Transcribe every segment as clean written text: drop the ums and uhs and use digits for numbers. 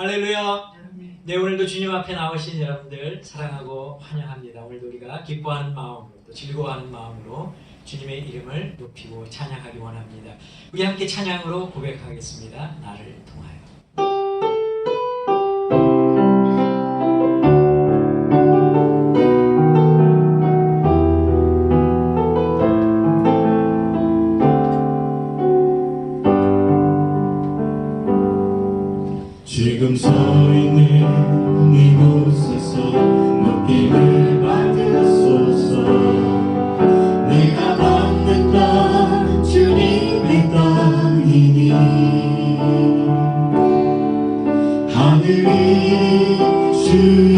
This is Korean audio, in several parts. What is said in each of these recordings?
할렐루야. 네, 오늘도 주님 앞에 나오신 여러분들 사랑하고 환영합니다. 오늘도 우리가 기뻐하는 마음으로 또 즐거워하는 마음으로 주님의 이름을 높이고 찬양하기 원합니다. 우리 함께 찬양으로 고백하겠습니다. 나를 통하여. 지금 서 있는 이곳에서 높임을 받으소서. 내가 받는 땅 주님의 땅이니 하늘이 주의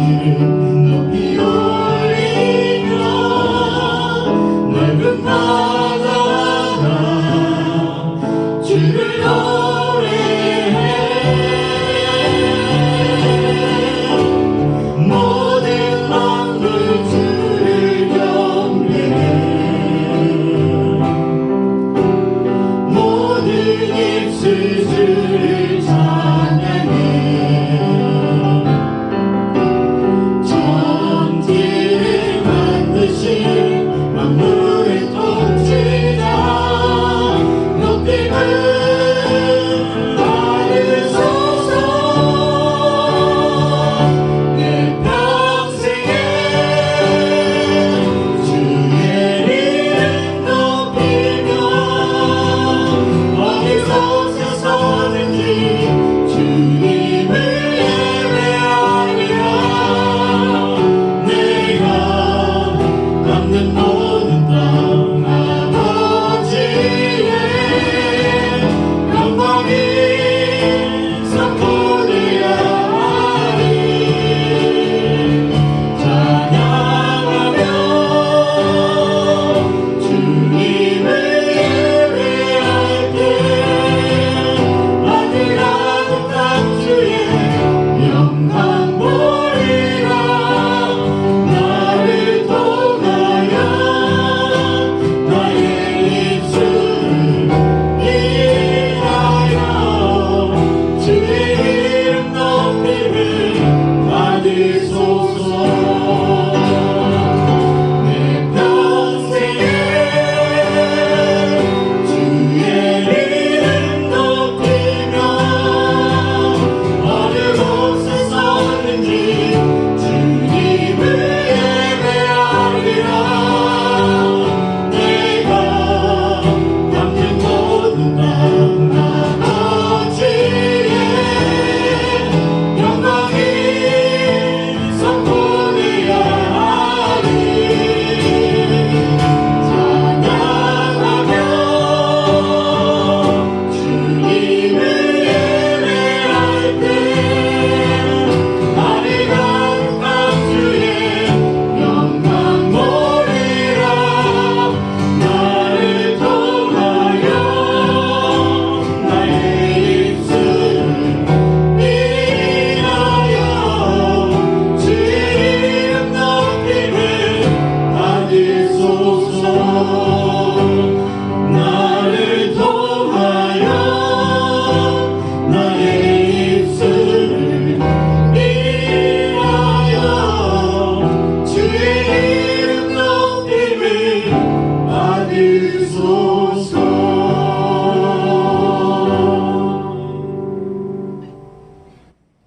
이름 높이 올리며 넓은 바다가 주를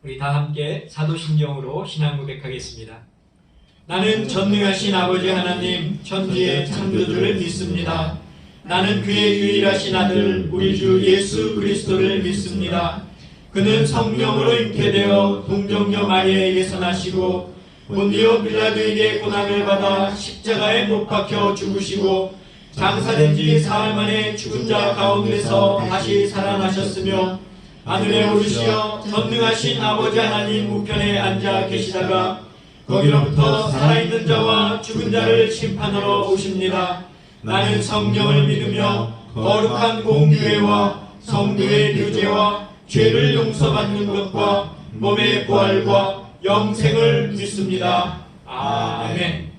우리 다 함께 사도신경으로 신앙 고백하겠습니다. 나는 전능하신 아버지 하나님 천지의 창조주를 믿습니다. 나는 그의 유일하신 아들 우리 주 예수 그리스도를 믿습니다. 그는 성령으로 잉태되어 동정녀 마리아에게서 나시고 본디오 빌라도에게 고난을 받아 십자가에 못 박혀 죽으시고 장사된 지 사흘 만에 죽은 자 가운데서 다시 살아나셨으며 하늘에 오르시어 전능하신 아버지 하나님 우편에 앉아 계시다가 거기로부터 살아있는 자와 죽은 자를 심판하러 오십니다. 나는 성령을 믿으며 거룩한 공교회와 성도의 유죄와 죄를 용서받는 것과 몸의 부활과 영생을 믿습니다. 아멘.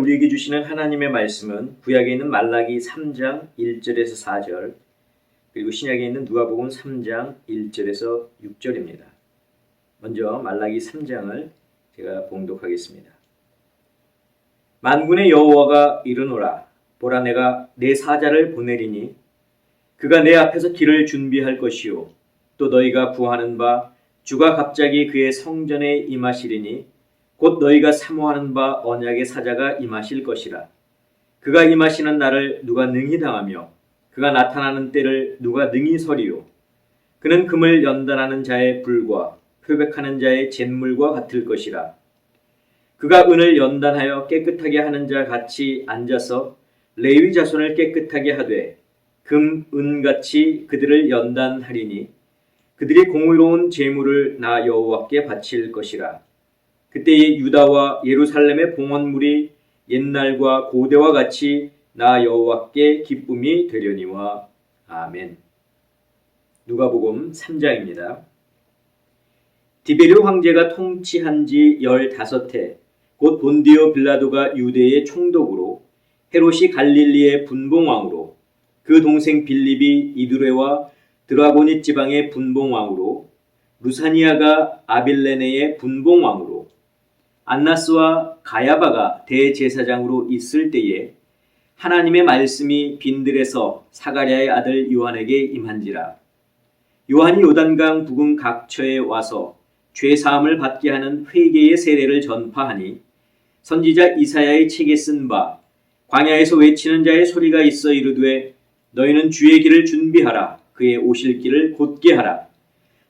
우리에게 주시는 하나님의 말씀은 구약에 있는 말라기 3장 1절에서 4절, 그리고 신약에 있는 누가복음 3장 1절에서 6절입니다. 먼저 말라기 3장을 제가 봉독하겠습니다. 만군의 여호와가 이르노라. 보라, 내가 내 사자를 보내리니 그가 내 앞에서 길을 준비할 것이요, 또 너희가 구하는 바 주가 갑자기 그의 성전에 임하시리니 곧 너희가 사모하는 바 언약의 사자가 임하실 것이라. 그가 임하시는 날을 누가 능히 당하며 그가 나타나는 때를 누가 능히 서리요. 그는 금을 연단하는 자의 불과 표백하는 자의 잿물과 같을 것이라. 그가 은을 연단하여 깨끗하게 하는 자 같이 앉아서 레위 자손을 깨끗하게 하되 금, 은같이 그들을 연단하리니 그들이 공의로운 제물을 나 여호와께 바칠 것이라. 그때의 유다와 예루살렘의 봉헌물이 옛날과 고대와 같이 나 여호와께 기쁨이 되려니와. 아멘. 누가복음 3장입니다. 디베르 황제가 통치한 지 15해, 곧 본디오 빌라도가 유대의 총독으로, 헤롯이 갈릴리의 분봉왕으로, 그 동생 빌립이 이두레와 드라고니 지방의 분봉왕으로, 루사니아가 아빌레네의 분봉왕으로, 안나스와 가야바가 대제사장으로 있을 때에 하나님의 말씀이 빈들에서 사가랴의 아들 요한에게 임한지라. 요한이 요단강 부근 각처에 와서 죄사함을 받게 하는 회개의 세례를 전파하니 선지자 이사야의 책에 쓴 바 광야에서 외치는 자의 소리가 있어 이르되 너희는 주의 길을 준비하라. 그의 오실 길을 곧게 하라.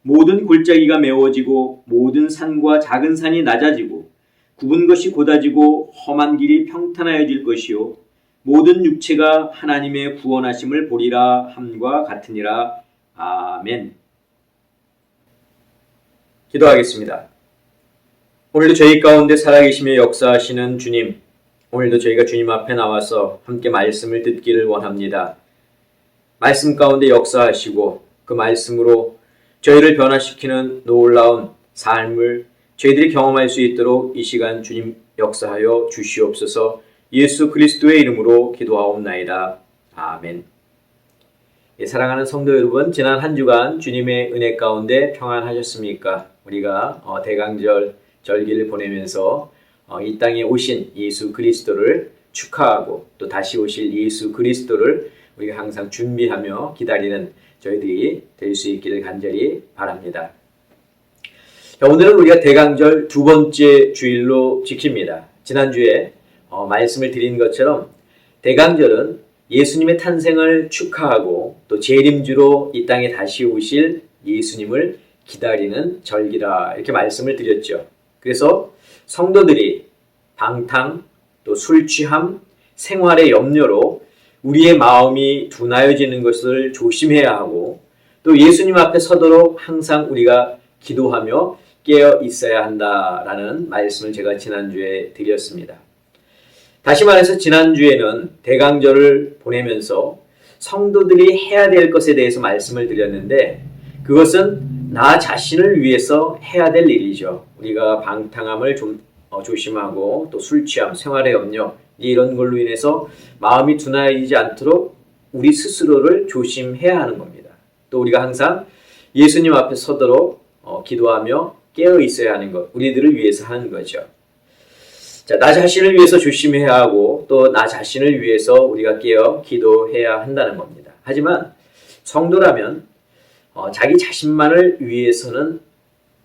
모든 골짜기가 메워지고 모든 산과 작은 산이 낮아지고 굽은 것이 곧아지고 험한 길이 평탄하여질 것이요 모든 육체가 하나님의 구원하심을 보리라 함과 같으니라. 아멘. 기도하겠습니다. 오늘도 저희 가운데 살아계시며 역사하시는 주님, 오늘도 저희가 주님 앞에 나와서 함께 말씀을 듣기를 원합니다. 말씀 가운데 역사하시고 그 말씀으로 저희를 변화시키는 놀라운 삶을 저희들이 경험할 수 있도록 이 시간 주님 역사하여 주시옵소서. 예수 그리스도의 이름으로 기도하옵나이다. 아멘. 사랑하는 성도 여러분, 지난 한 주간 주님의 은혜 가운데 평안하셨습니까? 우리가 대강절 절기를 보내면서 이 땅에 오신 예수 그리스도를 축하하고 또 다시 오실 예수 그리스도를 우리가 항상 준비하며 기다리는 저희들이 될 수 있기를 간절히 바랍니다. 오늘은 우리가 대강절 두 번째 주일로 지킵니다. 지난주에 말씀을 드린 것처럼 대강절은 예수님의 탄생을 축하하고 또 재림주로 이 땅에 다시 오실 예수님을 기다리는 절기라 이렇게 말씀을 드렸죠. 그래서 성도들이 방탕, 또 술 취함, 생활의 염려로 우리의 마음이 둔하여지는 것을 조심해야 하고 또 예수님 앞에 서도록 항상 우리가 기도하며 깨어 있어야 한다라는 말씀을 제가 지난주에 드렸습니다. 다시 말해서 지난주에는 대강절을 보내면서 성도들이 해야 될 것에 대해서 말씀을 드렸는데 그것은 나 자신을 위해서 해야 될 일이죠. 우리가 방탕함을 좀 조심하고 또 술 취함, 생활의 염려 이런 걸로 인해서 마음이 둔하여지지 않도록 우리 스스로를 조심해야 하는 겁니다. 또 우리가 항상 예수님 앞에 서도록 기도하며 깨어 있어야 하는 것, 우리들을 위해서 하는 거죠. 자, 나 자신을 위해서 조심해야 하고 또 나 자신을 위해서 우리가 깨어 기도해야 한다는 겁니다. 하지만 성도라면 자기 자신만을 위해서는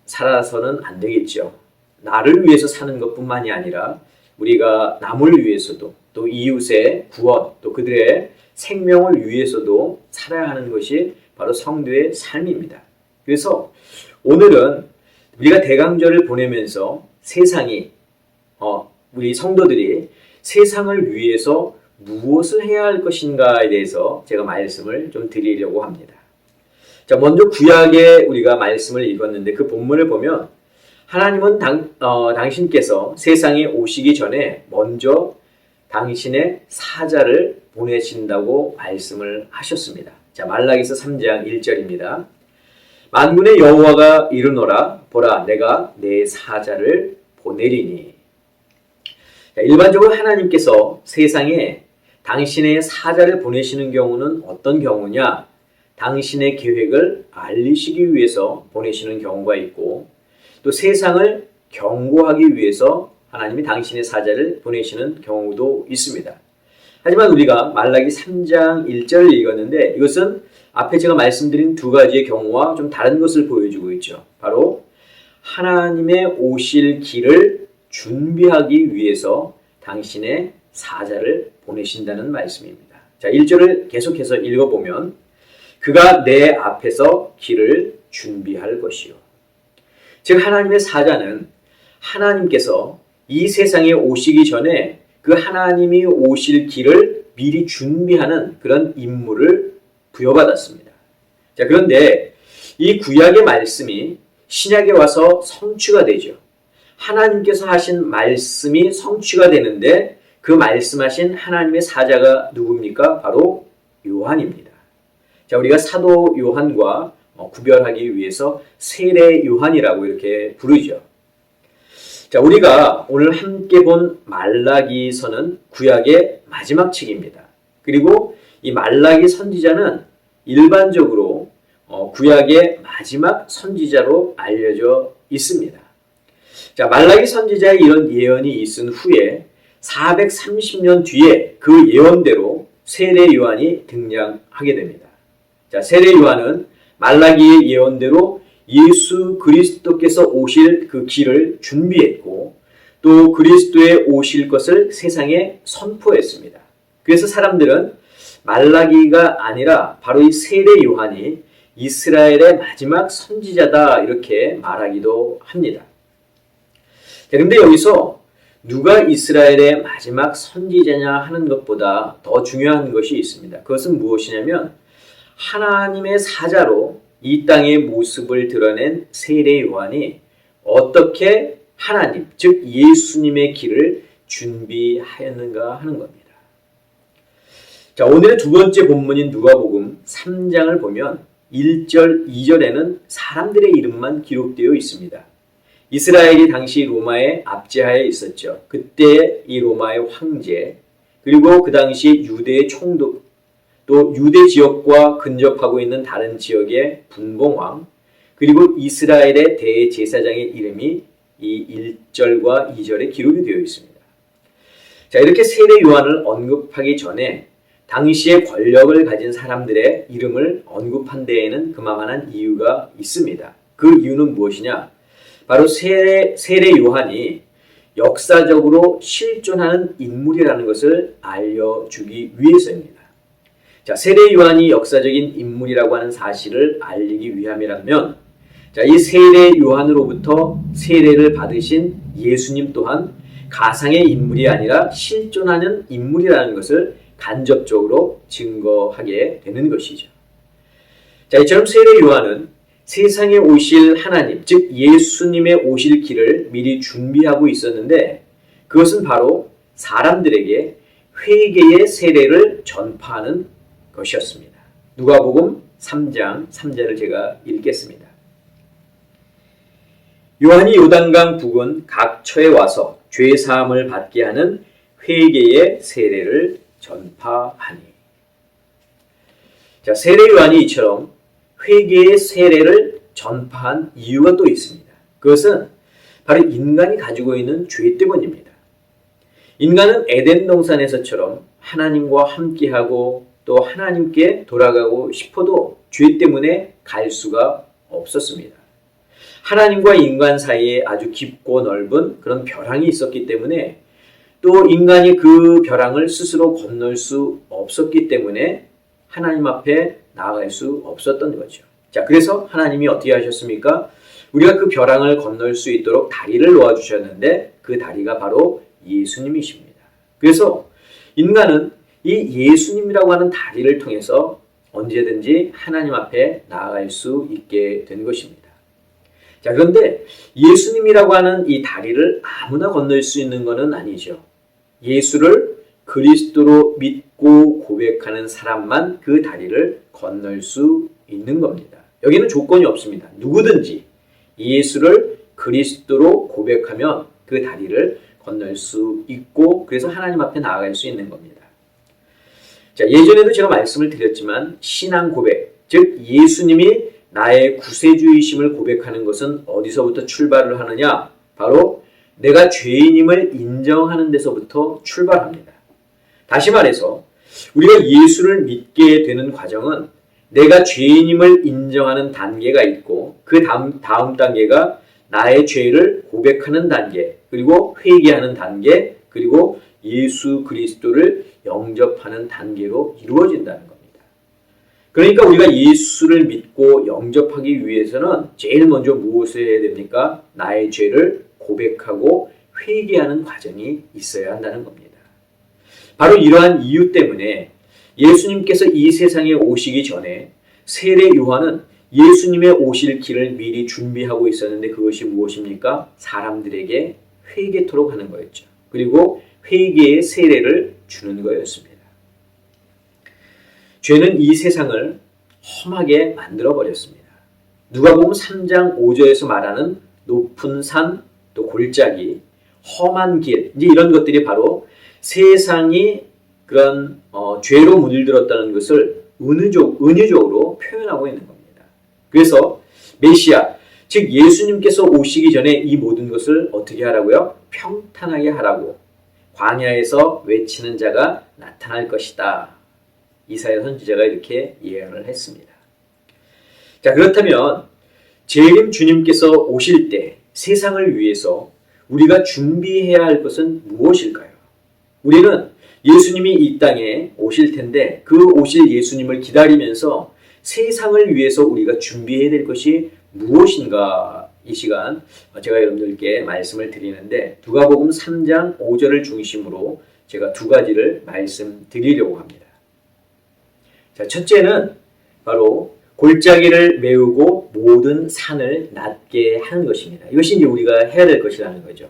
살아서는 안 되겠죠. 나를 위해서 사는 것뿐만이 아니라 우리가 남을 위해서도 또 이웃의 구원 또 그들의 생명을 위해서도 살아야 하는 것이 바로 성도의 삶입니다. 그래서 오늘은 우리가 대강절을 보내면서 세상이 우리 성도들이 세상을 위해서 무엇을 해야 할 것인가에 대해서 제가 말씀을 좀 드리려고 합니다. 자, 먼저 구약에 우리가 말씀을 읽었는데 그 본문을 보면 하나님은 당신께서 세상에 오시기 전에 먼저 당신의 사자를 보내신다고 말씀을 하셨습니다. 자, 말라기서 3장 1절입니다. 만군의 여호와가 이르노라. 보라, 내가 내 사자를 보내리니. 일반적으로 하나님께서 세상에 당신의 사자를 보내시는 경우는 어떤 경우냐? 당신의 계획을 알리시기 위해서 보내시는 경우가 있고, 또 세상을 경고하기 위해서 하나님이 당신의 사자를 보내시는 경우도 있습니다. 하지만 우리가 말라기 3장 1절을 읽었는데 이것은 앞에 제가 말씀드린 두 가지의 경우와 좀 다른 것을 보여주고 있죠. 바로 하나님의 오실 길을 준비하기 위해서 당신의 사자를 보내신다는 말씀입니다. 자, 1절을 계속해서 읽어보면 그가 내 앞에서 길을 준비할 것이요. 즉 하나님의 사자는 하나님께서 이 세상에 오시기 전에 그 하나님이 오실 길을 미리 준비하는 그런 임무를 부여받았습니다. 자, 그런데 이 구약의 말씀이 신약에 와서 성취가 되죠. 하나님께서 하신 말씀이 성취가 되는데 그 말씀하신 하나님의 사자가 누굽니까? 바로 요한입니다. 자, 우리가 사도 요한과 구별하기 위해서 세례 요한이라고 이렇게 부르죠. 자, 우리가 오늘 함께 본 말라기서는 구약의 마지막 책입니다. 그리고 이 말라기 선지자는 일반적으로 구약의 마지막 선지자로 알려져 있습니다. 자, 말라기 선지자의 이런 예언이 있은 후에 430년 뒤에 그 예언대로 세례 요한이 등장하게 됩니다. 자, 세례 요한은 말라기의 예언대로 예수 그리스도께서 오실 그 길을 준비했고 또 그리스도의 오실 것을 세상에 선포했습니다. 그래서 사람들은 말라기가 아니라 바로 이 세례 요한이 이스라엘의 마지막 선지자다 이렇게 말하기도 합니다. 그런데 여기서 누가 이스라엘의 마지막 선지자냐 하는 것보다 더 중요한 것이 있습니다. 그것은 무엇이냐면 하나님의 사자로 이 땅의 모습을 드러낸 세례 요한이 어떻게 하나님, 즉 예수님의 길을 준비하였는가 하는 겁니다. 자, 오늘의 두 번째 본문인 누가복음 3장을 보면 1절, 2절에는 사람들의 이름만 기록되어 있습니다. 이스라엘이 당시 로마의 압제하에 있었죠. 그때 이 로마의 황제, 그리고 그 당시 유대의 총독, 또 유대 지역과 근접하고 있는 다른 지역의 분봉왕, 그리고 이스라엘의 대제사장의 이름이 이 1절과 2절에 기록이 되어 있습니다. 자, 이렇게 세례 요한을 언급하기 전에 당시의 권력을 가진 사람들의 이름을 언급한 데에는 그만한 이유가 있습니다. 그 이유는 무엇이냐? 바로 세례 요한이 역사적으로 실존하는 인물이라는 것을 알려주기 위해서입니다. 자, 세례 요한이 역사적인 인물이라고 하는 사실을 알리기 위함이라면, 자, 이 세례 요한으로부터 세례를 받으신 예수님 또한 가상의 인물이 아니라 실존하는 인물이라는 것을 간접적으로 증거하게 되는 것이죠. 자, 이처럼 세례 요한은 세상에 오실 하나님, 즉 예수님의 오실 길을 미리 준비하고 있었는데 그것은 바로 사람들에게 회개의 세례를 전파하는 것이었습니다. 누가복음 3장 3절을 제가 읽겠습니다. 요한이 요단강 부근 각 처에 와서 죄 사함을 받게 하는 회개의 세례를 전파하니. 자, 세례 요한이 이처럼 회개의 세례를 전파한 이유가 또 있습니다. 그것은 바로 인간이 가지고 있는 죄 때문입니다. 인간은 에덴 동산에서처럼 하나님과 함께하고 또 하나님께 돌아가고 싶어도 죄 때문에 갈 수가 없었습니다. 하나님과 인간 사이에 아주 깊고 넓은 그런 벼랑이 있었기 때문에 또 인간이 그 벼랑을 스스로 건널 수 없었기 때문에 하나님 앞에 나아갈 수 없었던 거죠. 자, 그래서 하나님이 어떻게 하셨습니까? 우리가 그 벼랑을 건널 수 있도록 다리를 놓아주셨는데 그 다리가 바로 예수님이십니다. 그래서 인간은 이 예수님이라고 하는 다리를 통해서 언제든지 하나님 앞에 나아갈 수 있게 된 것입니다. 자, 그런데 예수님이라고 하는 이 다리를 아무나 건널 수 있는 것은 아니죠. 예수를 그리스도로 믿고 고백하는 사람만 그 다리를 건널 수 있는 겁니다. 여기는 조건이 없습니다. 누구든지 예수를 그리스도로 고백하면 그 다리를 건널 수 있고 그래서 하나님 앞에 나아갈 수 있는 겁니다. 자, 예전에도 제가 말씀을 드렸지만 신앙 고백, 즉 예수님이 나의 구세주이심을 고백하는 것은 어디서부터 출발을 하느냐? 바로 내가 죄인임을 인정하는 데서부터 출발합니다. 다시 말해서 우리가 예수를 믿게 되는 과정은 내가 죄인임을 인정하는 단계가 있고 그 다음 단계가 나의 죄를 고백하는 단계, 그리고 회개하는 단계, 그리고 예수 그리스도를 영접하는 단계로 이루어진다는 겁니다. 그러니까 우리가 예수를 믿고 영접하기 위해서는 제일 먼저 무엇을 해야 됩니까? 나의 죄를 고백하고 회개하는 과정이 있어야 한다는 겁니다. 바로 이러한 이유 때문에 예수님께서 이 세상에 오시기 전에 세례 요한은 예수님의 오실 길을 미리 준비하고 있었는데 그것이 무엇입니까? 사람들에게 회개토록 하는 거였죠. 그리고 회개의 세례를 주는 거였습니다. 죄는 이 세상을 험하게 만들어 버렸습니다. 누가복음 3장 5절에서 말하는 높은 산, 또 골짜기, 험한 길, 이제 이런 것들이 바로 세상이 그런 죄로 물들었다는 것을 은유적으로 표현하고 있는 겁니다. 그래서 메시아, 즉 예수님께서 오시기 전에 이 모든 것을 어떻게 하라고요? 평탄하게 하라고 광야에서 외치는 자가 나타날 것이다. 이사야 선지자가 이렇게 예언을 했습니다. 자, 그렇다면 재림 주님께서 오실 때 세상을 위해서 우리가 준비해야 할 것은 무엇일까요? 우리는 예수님이 이 땅에 오실 텐데 그 오실 예수님을 기다리면서 세상을 위해서 우리가 준비해야 될 것이 무엇인가? 이 시간 제가 여러분들께 말씀을 드리는데 누가복음 3장 5절을 중심으로 제가 두 가지를 말씀드리려고 합니다. 자, 첫째는 바로 골짜기를 메우고 모든 산을 낮게 하는 것입니다. 이것이 이제 우리가 해야 될 것이라는 거죠.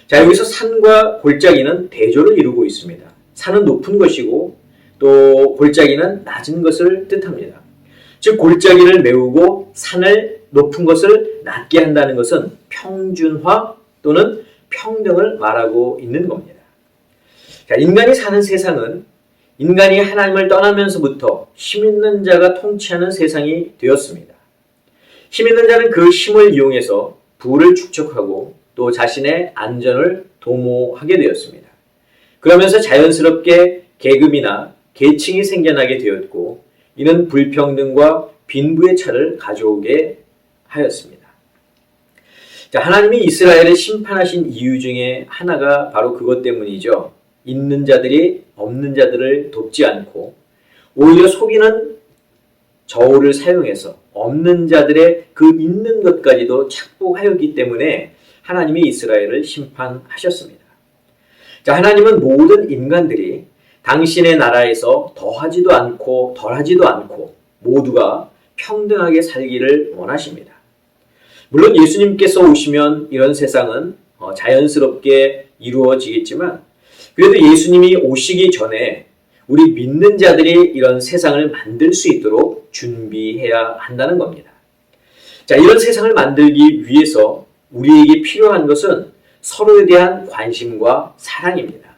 자, 여기서 산과 골짜기는 대조를 이루고 있습니다. 산은 높은 것이고 또 골짜기는 낮은 것을 뜻합니다. 즉 골짜기를 메우고 산을 높은 것을 낮게 한다는 것은 평준화 또는 평등을 말하고 있는 겁니다. 자, 인간이 사는 세상은 인간이 하나님을 떠나면서부터 힘 있는 자가 통치하는 세상이 되었습니다. 힘 있는 자는 그 힘을 이용해서 부를 축적하고 또 자신의 안전을 도모하게 되었습니다. 그러면서 자연스럽게 계급이나 계층이 생겨나게 되었고 이는 불평등과 빈부의 차를 가져오게 하였습니다. 자, 하나님이 이스라엘을 심판하신 이유 중에 하나가 바로 그것 때문이죠. 있는 자들이 없는 자들을 돕지 않고 오히려 속이는 저울을 사용해서 없는 자들의 그 있는 것까지도 착복하였기 때문에 하나님이 이스라엘을 심판하셨습니다. 자, 하나님은 모든 인간들이 당신의 나라에서 더하지도 않고 덜하지도 않고 모두가 평등하게 살기를 원하십니다. 물론 예수님께서 오시면 이런 세상은 자연스럽게 이루어지겠지만 그래도 예수님이 오시기 전에 우리 믿는 자들이 이런 세상을 만들 수 있도록 준비해야 한다는 겁니다. 자, 이런 세상을 만들기 위해서 우리에게 필요한 것은 서로에 대한 관심과 사랑입니다.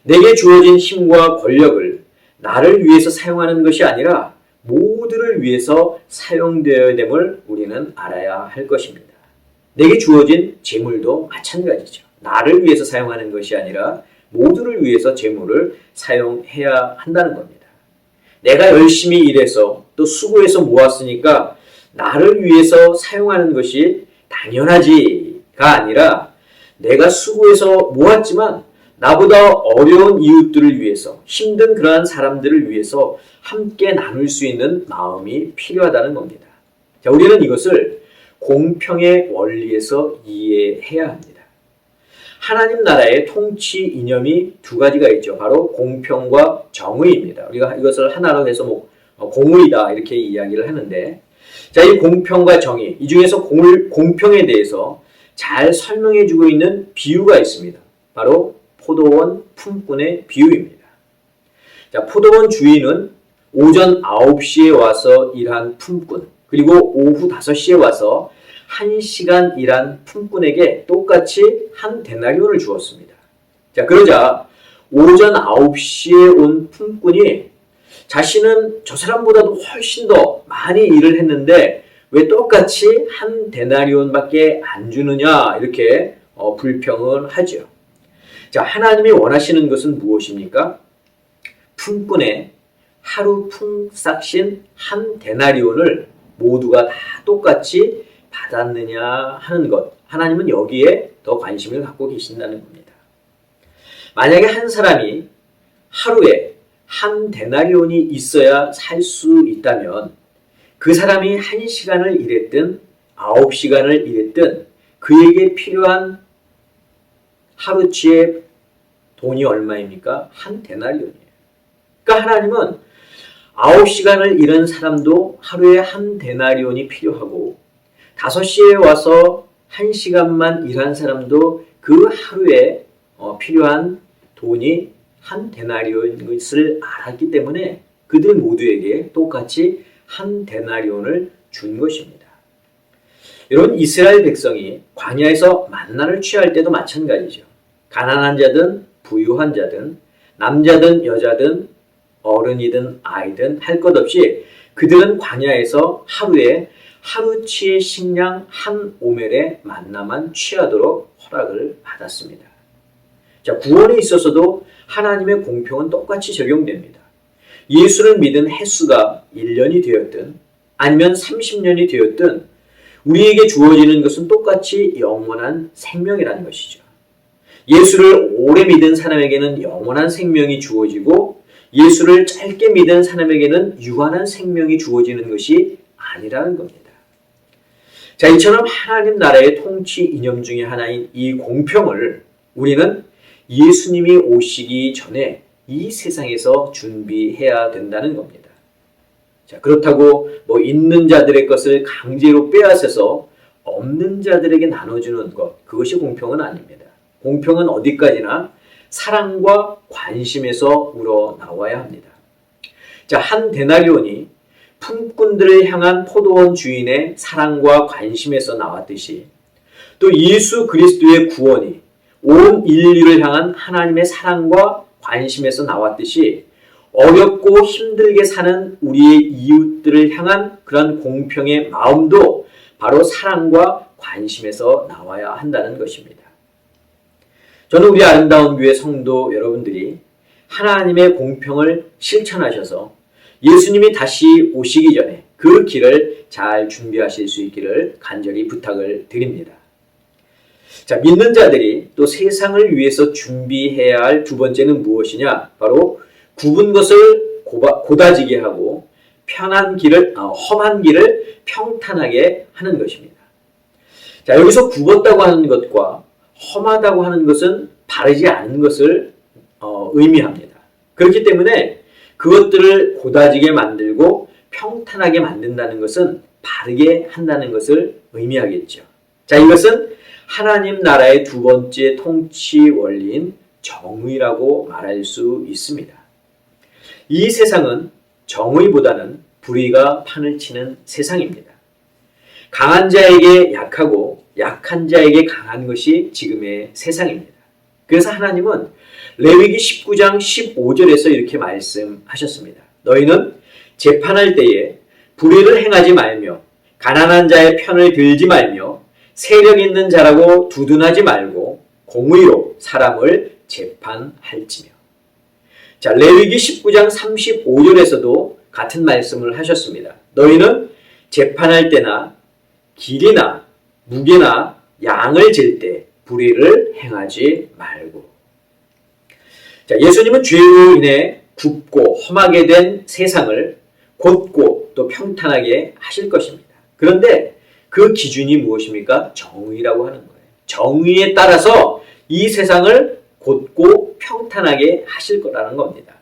내게 주어진 힘과 권력을 나를 위해서 사용하는 것이 아니라 모두를 위해서 사용되어야 됨을 우리는 알아야 할 것입니다. 내게 주어진 재물도 마찬가지죠. 나를 위해서 사용하는 것이 아니라 모두를 위해서 재물을 사용해야 한다는 겁니다. 내가 열심히 일해서 또 수고해서 모았으니까 나를 위해서 사용하는 것이 당연하지가 아니라 내가 수고해서 모았지만 나보다 어려운 이웃들을 위해서 힘든 그러한 사람들을 위해서 함께 나눌 수 있는 마음이 필요하다는 겁니다. 자, 우리는 이것을 공평의 원리에서 이해해야 합니다. 하나님 나라의 통치 이념이 두 가지가 있죠. 바로 공평과 정의입니다. 우리가 이것을 하나로 해서 공의다 이렇게 이야기를 하는데 자, 이 공평과 정의, 이 중에서 공평에 대해서 잘 설명해주고 있는 비유가 있습니다. 바로 포도원 품꾼의 비유입니다. 자, 포도원 주인은 오전 9시에 와서 일한 품꾼, 그리고 오후 5시에 와서 1시간 일한 품꾼에게 똑같이 한 데나리온을 주었습니다. 자, 그러자 오전 9시에 온 품꾼이 자신은 저 사람보다도 훨씬 더 많이 일을 했는데 왜 똑같이 한 데나리온밖에 안 주느냐 이렇게 불평을 하죠. 자, 하나님이 원하시는 것은 무엇입니까? 품꾼의 하루 품삯인 한 데나리온을 모두가 다 똑같이 받았느냐 하는 것. 하나님은 여기에 더 관심을 갖고 계신다는 겁니다. 만약에 한 사람이 하루에 한 데나리온이 있어야 살 수 있다면 그 사람이 1시간을 일했든 9시간을 일했든 그에게 필요한 하루치의 돈이 얼마입니까? 한 데나리온이에요. 그러니까 하나님은 9시간을 일한 사람도 하루에 한 데나리온이 필요하고 5시에 와서 1시간만 일한 사람도 그 하루에 필요한 돈이 한 데나리온인 것을 알았기 때문에 그들 모두에게 똑같이 한 데나리온을 준 것입니다. 여러분, 이스라엘 백성이 광야에서 만나를 취할 때도 마찬가지죠. 가난한 자든 부유한 자든 남자든 여자든 어른이든 아이든 할 것 없이 그들은 광야에서 하루에 하루치의 식량 한 오멜의 만나만 취하도록 허락을 받았습니다. 자, 구원에 있어서도 하나님의 공평은 똑같이 적용됩니다. 예수를 믿은 횟수가 1년이 되었든 아니면 30년이 되었든 우리에게 주어지는 것은 똑같이 영원한 생명이라는 것이죠. 예수를 오래 믿은 사람에게는 영원한 생명이 주어지고 예수를 짧게 믿은 사람에게는 유한한 생명이 주어지는 것이 아니라는 겁니다. 자, 이처럼 하나님 나라의 통치 이념 중에 하나인 이 공평을 우리는 예수님이 오시기 전에 이 세상에서 준비해야 된다는 겁니다. 자, 그렇다고 있는 자들의 것을 강제로 빼앗아서 없는 자들에게 나눠주는 것, 그것이 공평은 아닙니다. 공평은 어디까지나 사랑과 관심에서 우러나와야 합니다. 자, 한 데나리온이 품꾼들을 향한 포도원 주인의 사랑과 관심에서 나왔듯이 또 예수 그리스도의 구원이 온 인류를 향한 하나님의 사랑과 관심에서 나왔듯이 어렵고 힘들게 사는 우리의 이웃들을 향한 그런 공평의 마음도 바로 사랑과 관심에서 나와야 한다는 것입니다. 저는 우리 아름다운 교회 성도 여러분들이 하나님의 공평을 실천하셔서 예수님이 다시 오시기 전에 그 길을 잘 준비하실 수 있기를 간절히 부탁을 드립니다. 자, 믿는 자들이 또 세상을 위해서 준비해야 할 두 번째는 무엇이냐? 바로 굽은 것을 고다지게 하고 험한 길을 평탄하게 하는 것입니다. 자, 여기서 굽었다고 하는 것과 험하다고 하는 것은 바르지 않은 것을 의미합니다. 그렇기 때문에 그것들을 고다지게 만들고 평탄하게 만든다는 것은 바르게 한다는 것을 의미하겠죠. 자, 이것은 하나님 나라의 두 번째 통치 원리인 정의라고 말할 수 있습니다. 이 세상은 정의보다는 불의가 판을 치는 세상입니다. 강한 자에게 약하고 약한 자에게 강한 것이 지금의 세상입니다. 그래서 하나님은 레위기 19장 15절에서 이렇게 말씀하셨습니다. 너희는 재판할 때에 불의를 행하지 말며 가난한 자의 편을 들지 말며 세력 있는 자라고 두둔하지 말고 공의로 사람을 재판할지며. 자, 레위기 19장 35절에서도 같은 말씀을 하셨습니다. 너희는 재판할 때나 길이나 무게나 양을 잴 때 불의를 행하지 말고. 자, 예수님은 죄로 인해 굽고 험하게 된 세상을 곧고 또 평탄하게 하실 것입니다. 그런데 그 기준이 무엇입니까? 정의라고 하는 거예요. 정의에 따라서 이 세상을 곧고 평탄하게 하실 거라는 겁니다.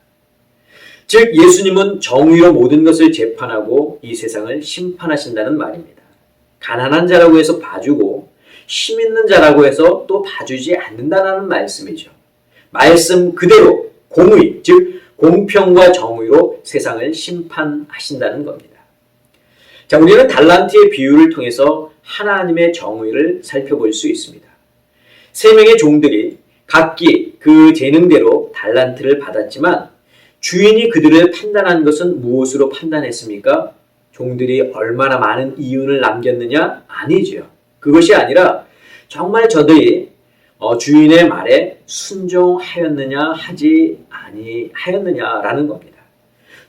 즉, 예수님은 정의로 모든 것을 재판하고 이 세상을 심판하신다는 말입니다. 가난한 자라고 해서 봐주고 힘 있는 자라고 해서 또 봐주지 않는다는 말씀이죠. 말씀 그대로 공의, 즉 공평과 정의로 세상을 심판하신다는 겁니다. 자, 우리는 달란트의 비유를 통해서 하나님의 정의를 살펴볼 수 있습니다. 세 명의 종들이 각기 그 재능대로 달란트를 받았지만 주인이 그들을 판단한 것은 무엇으로 판단했습니까? 종들이 얼마나 많은 이윤을 남겼느냐? 아니지요. 그것이 아니라 정말 저들이 주인의 말에 순종하였느냐 하지 아니하였느냐라는 겁니다.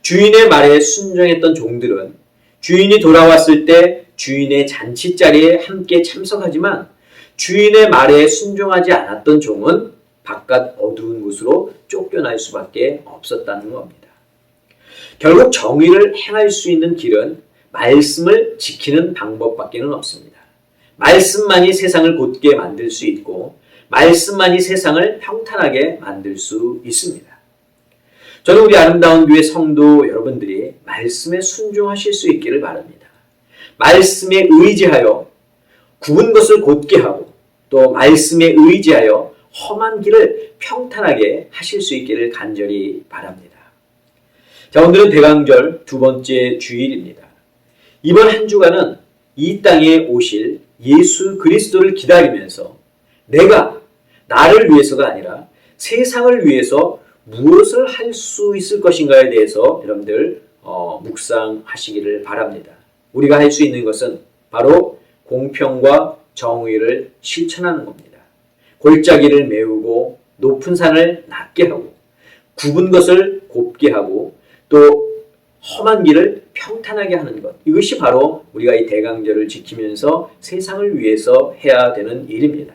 주인의 말에 순종했던 종들은 주인이 돌아왔을 때 주인의 잔치자리에 함께 참석하지만 주인의 말에 순종하지 않았던 종은 바깥 어두운 곳으로 쫓겨날 수밖에 없었다는 겁니다. 결국 정의를 행할 수 있는 길은 말씀을 지키는 방법밖에는 없습니다. 말씀만이 세상을 곧게 만들 수 있고 말씀만이 세상을 평탄하게 만들 수 있습니다. 저는 우리 아름다운 교회 성도 여러분들이 말씀에 순종하실 수 있기를 바랍니다. 말씀에 의지하여 굽은 것을 곧게 하고 또 말씀에 의지하여 험한 길을 평탄하게 하실 수 있기를 간절히 바랍니다. 자, 오늘은 대강절 두 번째 주일입니다. 이번 한 주간은 이 땅에 오실 예수 그리스도를 기다리면서 내가 나를 위해서가 아니라 세상을 위해서 무엇을 할 수 있을 것인가에 대해서 여러분들 묵상하시기를 바랍니다. 우리가 할 수 있는 것은 바로 공평과 정의를 실천하는 겁니다. 골짜기를 메우고 높은 산을 낮게 하고 굽은 것을 곱게 하고 또 험한 길을 평탄하게 하는 것. 이것이 바로 우리가 이 대강절을 지키면서 세상을 위해서 해야 되는 일입니다.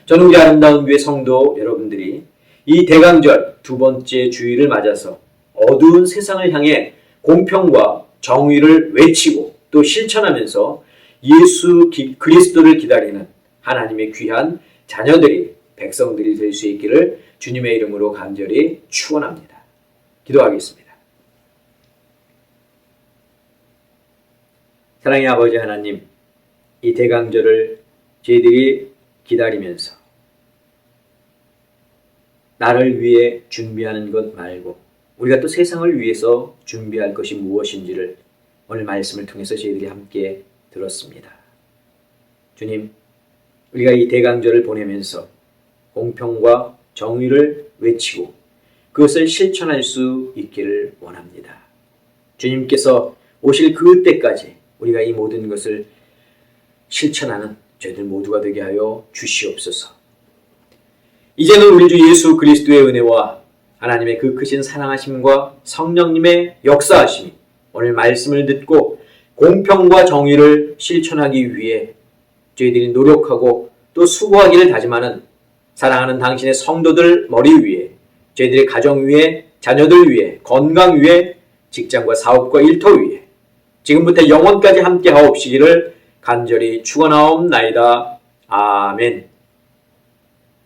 저는 우리 아름다운 교회 성도 여러분들이 이 대강절 두 번째 주일을 맞아서 어두운 세상을 향해 공평과 정의를 외치고 또 실천하면서 예수 그리스도를 기다리는 하나님의 귀한 자녀들이 백성들이 될 수 있기를 주님의 이름으로 간절히 축원합니다. 기도하겠습니다. 사랑의 아버지 하나님, 이 대강절을 저희들이 기다리면서 나를 위해 준비하는 것 말고 우리가 또 세상을 위해서 준비할 것이 무엇인지를 오늘 말씀을 통해서 저희들이 함께 들었습니다. 주님, 우리가 이 대강절을 보내면서 공평과 정의를 외치고 그것을 실천할 수 있기를 원합니다. 주님께서 오실 그때까지 우리가 이 모든 것을 실천하는 저희들 모두가 되게 하여 주시옵소서. 이제는 우리 주 예수 그리스도의 은혜와 하나님의 그 크신 사랑하심과 성령님의 역사하심이 오늘 말씀을 듣고 공평과 정의를 실천하기 위해 저희들이 노력하고 또 수고하기를 다짐하는 사랑하는 당신의 성도들 머리 위에 저희들의 가정 위에 자녀들 위에 건강 위에 직장과 사업과 일터 위에 지금부터 영원까지 함께 하옵시기를 간절히 축원하옵나이다. 아멘.